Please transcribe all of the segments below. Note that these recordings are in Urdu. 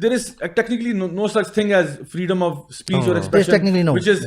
there is technically no such thing as freedom of speech or expression, technically no, which is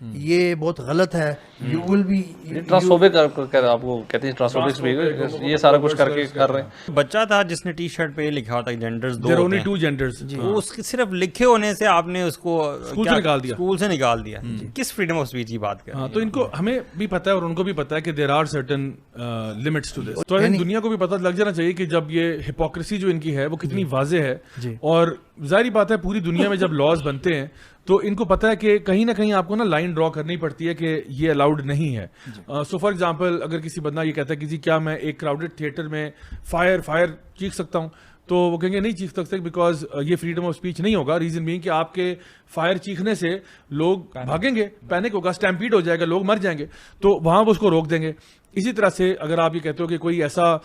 یہ بہت غلط ہے. یو ول بی ٹرانسفوبک آپ کو کہتے ہیں ٹرانسفوبکس بھی یہ سارا کچھ کر کے کر رہے ہیں. بچہ تھا جس نے ٹی شرٹ پہ لکھا ہوتا ہے جینڈرز دو There are ہوتے only ہیں. two genders. وہ اس کے صرف لکھے ہونے سے آپ نے اس کو اسکول سے نکال دیا. اسکول سے نکال دیا. کس فریڈم آف اسپیچ کی بات کر رہے ہیں؟ تو ان کو ہمیں بھی پتہ ہے اور ان کو بھی پتہ ہے کہ there are certain limits to this. تو دنیا کو بھی پتہ لگ جانا چاہیے کہ جب یہ ہپوکریسی جو ان کی ہے وہ کتنی واضح ہے. اور ظاہری بات ہے پوری دنیا میں جب لاز بنتے ہیں تو ان کو پتہ ہے کہ کہیں نہ کہیں آپ کو نا لائن ڈرا کرنی پڑتی ہے کہ یہ الاؤڈ نہیں ہے. سو فار ایگزامپل اگر کسی بندہ یہ کہتا ہے کہ جی کیا میں ایک کراؤڈیڈ تھیٹر میں فائر چیخ سکتا ہوں, تو وہ کہیں گے نہیں چیخ سکتے بیکاز یہ فریڈم آف اسپیچ نہیں ہوگا. ریزن بینگ کہ آپ کے فائر چیخنے سے لوگ بھاگیں گے, پینک ہوگا, اسٹیمپیڈ ہو جائے گا, لوگ مر جائیں گے, تو وہاں وہ اس کو روک دیں گے. اسی طرح سے اگر آپ یہ کہتے ہو کہ کوئی ایسا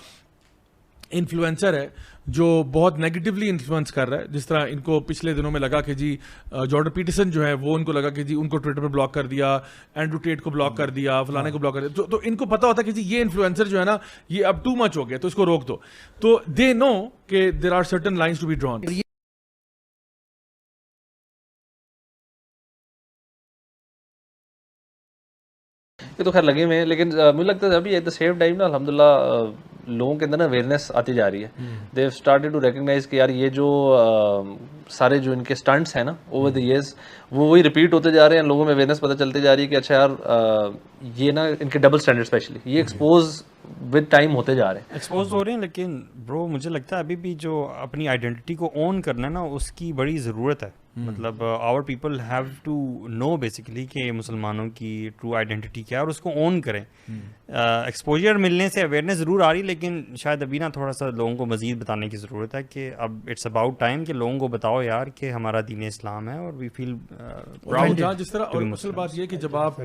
انفلوئنسر ہے جو بہت نیگیٹیولی انفلوئنس کر رہا ہے, جس طرح ان کو پچھلے دنوں میں لگا کہ جی جارڈن پیٹرسن جو ہے وہ ان کو لگا کہ جی ان کو ٹویٹر پہ بلاک کر دیا, اینڈرو ٹیٹ کو بلاک کر دیا, فلانے کو بلاک کر دیا, تو ان کو پتا ہوتا ہے کہ جی یہ انفلوئنسر جو ہے نا یہ اب ٹو مچ ہو گیا تو اس کو روک دو. تو دے نو کہ there are certain lines to be drawn. یہ تو خیر لگے ہوئے ہیں, لیکن مجھے لگتا ہے ابھی ایٹ دا سیم ٹائم نا الحمدللہ لوگوں کے اندر نا اویئرنیس آتی جا رہی ہے. They have started to recognise کہ یار یہ جو سارے جو ان کے اسٹنٹس ہیں نا اوور دی ایئرس وہ وہی ریپیٹ ہوتے جا رہے ہیں. لوگوں میں اویئرنیس پتہ چلتی جا رہی ہے کہ اچھا یار یہ نا ان کے ڈبل اسٹینڈرڈ اسپیشلی یہ ایکسپوز ود ٹائم ہوتے جا رہے ہیں, ایکسپوز ہو رہے ہیں. لیکن برو مجھے لگتا ہے ابھی بھی جو اپنی آئیڈینٹی کو اون کرنا ہے نا اس کی بڑی ضرورت ہے. مطلب our people have to know basically کہ مسلمانوں کی ٹرو آئیڈینٹی کیا ہے اور اس کو اون کریں. ایکسپوجر ملنے سے اویئرنیس ضرور آ رہی, لیکن شاید ابھی نا تھوڑا سا لوگوں کو مزید بتانے کی ضرورت ہے کہ اب اٹس اباؤٹ ٹائم کہ لوگوں کو بتاؤ یار کہ ہمارا دین اسلام ہے اور وی فیل پراؤڈ. جس طرح اور اصل بات یہ کہ جب آپ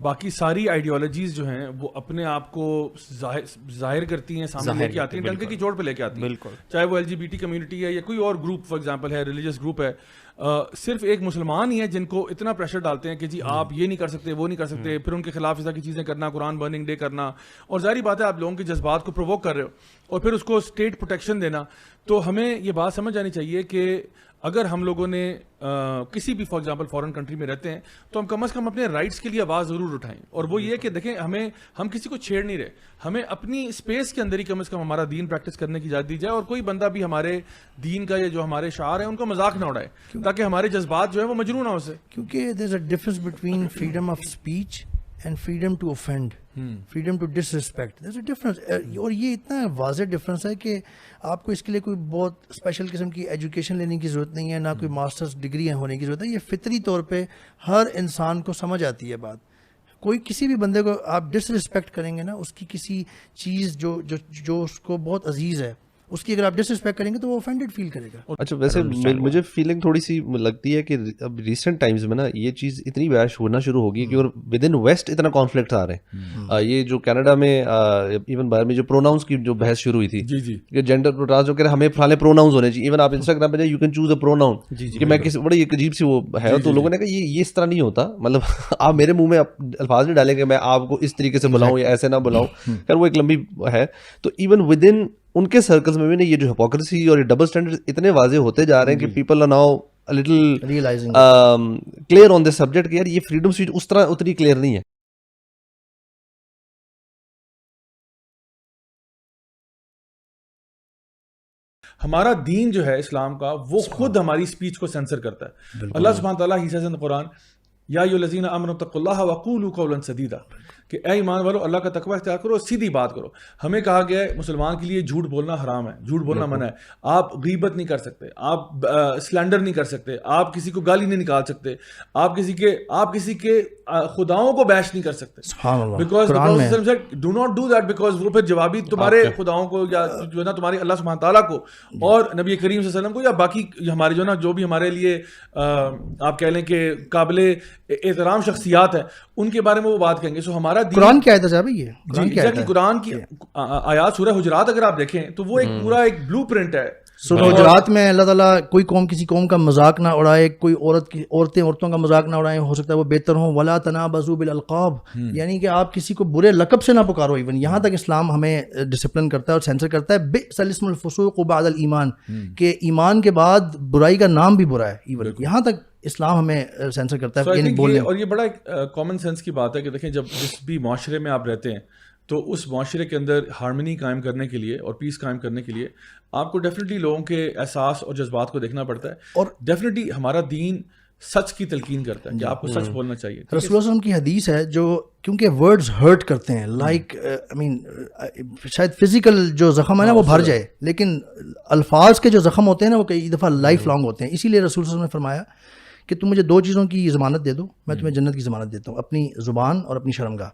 باقی ساری آئیڈیالوجیز جو ہیں وہ اپنے آپ کو ظاہر کرتی ہیں, سامنے لے کے آتی ہیں, ڈنکے کی چوٹ پہ لے کے آتی ہیں, بالکل, چاہے وہ LGBT کمیونٹی ہے یا کوئی اور گروپ فار ایگزامپل ہے, ریلیجیس گروپ ہے, صرف ایک مسلمان ہی ہے جن کو اتنا پریشر ڈالتے ہیں کہ جی آپ یہ نہیں کر سکتے, وہ نہیں کر سکتے, پھر ان کے خلاف اس طرح کی چیزیں کرنا, قرآن برننگ ڈے کرنا, اور ظاہری بات ہے آپ لوگوں کے جذبات کو پرووک کر رہے ہو اور پھر اس کو اسٹیٹ پروٹیکشن دینا. تو ہمیں یہ بات سمجھ آنی چاہیے کہ اگر ہم لوگوں نے کسی بھی فار ایگزامپل فارن کنٹری میں رہتے ہیں تو ہم کم از کم اپنے رائٹس کے لیے آواز ضرور اٹھائیں. اور وہ یہ کہ دیکھیں ہم کسی کو چھیڑ نہیں رہے, ہمیں اپنی اسپیس کے اندر ہی کم از کم ہمارا دین پریکٹس کرنے کی اجازت دی جائے, اور کوئی بندہ بھی ہمارے دین کا یا جو ہمارے شعار ہیں ان کو مذاق نہ اڑائے تاکہ ہمارے جذبات جو ہیں وہ مجروح نہ ہو سے. کیونکہ there is a difference between freedom of speech and freedom to offend, freedom to disrespect. There is a difference, اور یہ اتنا واضح ڈفرنس ہے کہ آپ کو اس کے لیے کوئی بہت اسپیشل قسم کی ایجوکیشن لینے کی ضرورت نہیں ہے, نہ کوئی ماسٹرس ڈگری ہونے کی ضرورت ہے. یہ فطری طور پہ ہر انسان کو سمجھ آتی ہے بات. کوئی کسی بھی بندے کو آپ ڈس ریسپیکٹ کریں گے نا, اس کی کسی چیز جو اس کو بہت عزیز ہے اس کی اگر آپ ڈس ریسپیکٹ کریں گے تو وہ اوفینڈڈ فیل کرے گا. اچھا ویسے مجھے فیلنگ تھوڑی سی لگتی ہے کہ اب ریسنٹ ٹائمز میں نا یہ چیز اتنی بیش ہونا شروع ہوگی کہ اور ود ان ویسٹ اتنا کانفلکٹ آ رہے ہیں. یہ جو کینیڈا میں ایون باہر میں جو پروناؤنس کی جو بحث شروع ہوئی تھی کہ جینڈر جو کہ ہمیں فلانے پروناؤنس ہونے چاہیے, ایون آپ انسٹاگرام پہ you can choose a pronoun کہ میں کسی بڑی ایک عجیب سی وہ ہے, تو لوگوں نے کہا یہ اس طرح نہیں ہوتا, مطلب آپ میرے منہ میں الفاظ نہیں ڈالیں کہ میں آپ کو اس طریقے سے بلاؤں یا ایسے نہ بلاؤں. خیر وہ ایک لمبی ہے. تو ایون ود ان ان کے سرکلز میں بھی یہ جو ہپوکریسی اور یہ ڈبل اسٹینڈرڈ اتنے واضح ہوتے جا رہے ہیں کہ people are now little clear on this subject کہ یار یہ فریڈم اسپیچ اس طرح اتنی کلیئر نہیں ہے. ہمارا دین جو ہے اسلام کا وہ خود ہماری اسپیچ کو سینسر کرتا ہے. اللہ سبحانہ تعالیٰ ہی سیز ان قرآن یا ایھا الذین آمنوا اتقوا اللہ وقولوا قولا سدیدا کہ اے ایمان والو اللہ کا تقوی اختیار کرو, سیدھی بات کرو. ہمیں کہا گیا ہے مسلمان کے لیے جھوٹ بولنا حرام ہے, جھوٹ بولنا منع ہے. آپ غیبت نہیں کر سکتے, آپ سلینڈر نہیں کر سکتے, آپ کسی کو گالی نہیں نکال سکتے, آپ کسی کے خداؤں کو بیش نہیں کر سکتے. Because do not do that, because وہ پھر جوابی تمہارے خداؤں کو یا جو ہے نا تمہارے اللہ سبحانہ تعالیٰ کو اور نبی کریم صلی اللہ علیہ وسلم کو یا باقی ہمارے جو نا جو بھی ہمارے لیے آپ کہہ لیں کہ قابل احترام شخصیات ہیں ان کے بارے میں وہ بات کہیں گے. سو ہمارا قرآن کیا ہے بھائی, یہ قرآن کی آیات سورہ حجرات اگر آپ دیکھیں تو وہ ایک پورا ایک بلو پرنٹ ہے. سورہ حجرات میں اللہ تعالیٰ کوئی قوم کسی قوم کا مذاق نہ اڑائے, کوئی عورتوں کا مذاق نہ اڑائیں, ہو سکتا ہے وہ بہتر ہوں. ولا تنابزوا بالالقاب, یعنی کہ آپ کسی کو برے لقب سے نہ پکارو. ایون یہاں تک اسلام ہمیں ڈسپلن کرتا ہے اور سینسر کرتا ہے. بئس الاسم الفسوق بعد الایمان, کہ ایمان کے بعد برائی کا نام بھی برا ہے. ایون یہاں تک اسلام ہمیں سینسر کرتا So I ہے یعنی think بولنے. اور یہ بڑا ایک کامن سینس کی بات ہے کہ دیکھیں جب جس بھی معاشرے میں آپ رہتے ہیں تو اس معاشرے کے اندر ہارمنی قائم کرنے کے لیے اور پیس قائم کرنے کے لیے آپ کو ڈیفینیٹلی لوگوں کے احساس اور جذبات کو دیکھنا پڑتا ہے, اور ڈیفینیٹلی ہمارا دین سچ کی تلقین کرتا ہے کہ آپ کو سچ بولنا چاہیے. رسول اللہ صلی اللہ علیہ وسلم کی حدیث ہے جو کیونکہ ورڈز ہرٹ کرتے ہیں, لائک آئی مین شاید فزیکل جو زخم ہے نا وہ بھر جائے, لیکن الفاظ کے جو زخم ہوتے ہیں نا وہ کئی دفعہ لائف لانگ ہوتے ہیں. اسی لیے رسول صلی اللہ علیہ وسلم نے فرمایا کہ تم مجھے 2 چیزوں کی ضمانت دے دو, میں تمہیں جنت کی ضمانت دیتا ہوں, اپنی زبان اور اپنی شرمگاہ.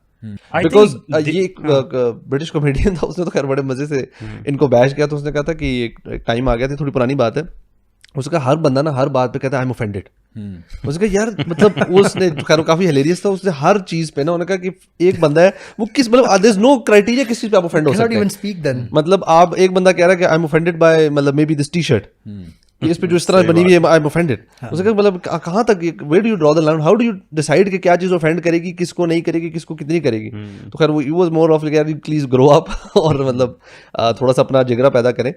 بیکاز یہ ایک برٹش کامیڈین تھا, اس نے تو خیر بڑے مزے سے ان کو بیش کیا, تو اس نے کہا تھا کہ ایک ٹائم آ گیا تھا, تھوڑی پرانی بات ہے, اس کا ہر بندہ نا ہر بات پہ کہتا ہے آئی ایم اوفینڈیڈ. اس نے کہا یار مطلب اس نے خیر کافی ہیلیریس تھا, اس نے ہر چیز پہ نا انہوں نے کہا کہ ایک بندہ ہے وہ کس مطلب دیر از نو کرائٹیریا کس چیز پہ آپ اوفینڈ ہو سکتے ہیں. مطلب آپ ایک بندہ کہہ رہا ہے کہ آئی ایم اوفینڈیڈ بائی مطلب maybe this T shirt, اس پہ جو اس طرح بنی ہوئی ہے آئی ایم اوفینڈیڈ. اس کا مطلب کہاں تک where do you draw the line, how do you decide کہ کیا چیز اوفینڈ کرے گی, کس کو نہیں کرے گی, کس کو کتنی کرے گی. تو خیر وہ was more of like please grow up اور مطلب تھوڑا سا اپنا جگرا پیدا کریں.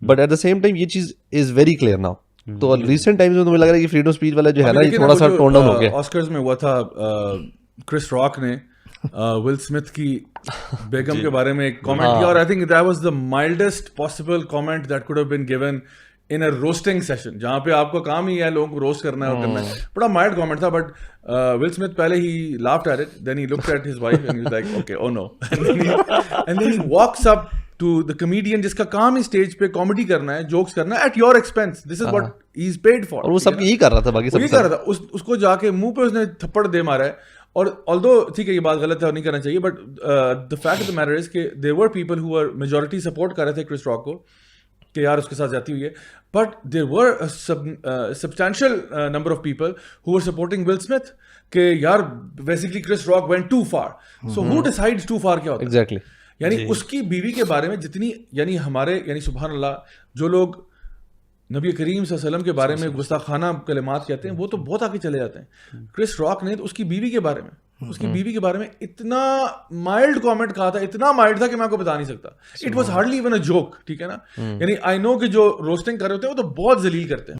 But at the same time یہ چیز از ویری کلیئر ناؤ. تو ریسنٹ ٹائمز میں تو مجھے لگ رہا ہے کہ فریڈم اسپیچ والا جو ہے نا یہ تھوڑا سا ٹون ڈاؤن ہو گیا. آسکرز میں ہوا تھا, کرس راک نے ول اسمتھ کی بیگم کے بارے میں ایک کامنٹ کیا, اور I think that was the mildest possible comment that could have been given in a roasting session, جہاں پہ آپ کا کام ہی ہے لوگوں کو روسٹ کرنا ہے اور کرنا ہے. بڑا مائلڈ کامنٹ تھا, بٹ ول اسمتھ پہلے ہی laughed at it, then he looked at his wife and he was like okay oh no, and then he walks up to the comedian جس کا کام ہی اسٹیج پہ کامیڈی کرنا ہے, جوکس کرنا ہے at your expense, this is what he is paid for. اور وہ سب یہی کر رہا تھا, باقی سب یہی کر رہا تھا. اس کو جا کے منہ پہ اس نے تھپڑ دے مارا ہے. اور although ٹھیک ہے یہ بات غلط ہے اور نہیں کرنا چاہیے, but the fact of the matter is کہ there were people who were majority support کر رہے تھے کرس راک کو کہ یار اس کے ساتھ جاتی ہوئی ہے, but there were a substantial number of people who were supporting Will Smith کہ یار basically Chris Rock went too far. So who decides too far کیا ہوتا ہے؟ Exactly. یعنی اس کی بیوی کے بارے میں جتنی یعنی ہمارے یعنی سبحان اللہ جو لوگ نبی کریم صلی اللہ علیہ وسلم کے بارے میں گستاخانہ کلمات کہتے ہیں وہ تو بہت آگے چلے جاتے ہیں. کرس راک نے اس کی بیوی کے بارے میں اتنا مائلڈ کامنٹ کہا تھا, اتنا مائلڈ تھا کہ میں آپ کو بتا نہیں سکتا. It was hardly even a joke, ٹھیک ہے نا. یعنی آئی نو کہ جو روسٹنگ کر رہے ہوتے ہیں وہ تو بہت ذلیل کرتے ہیں.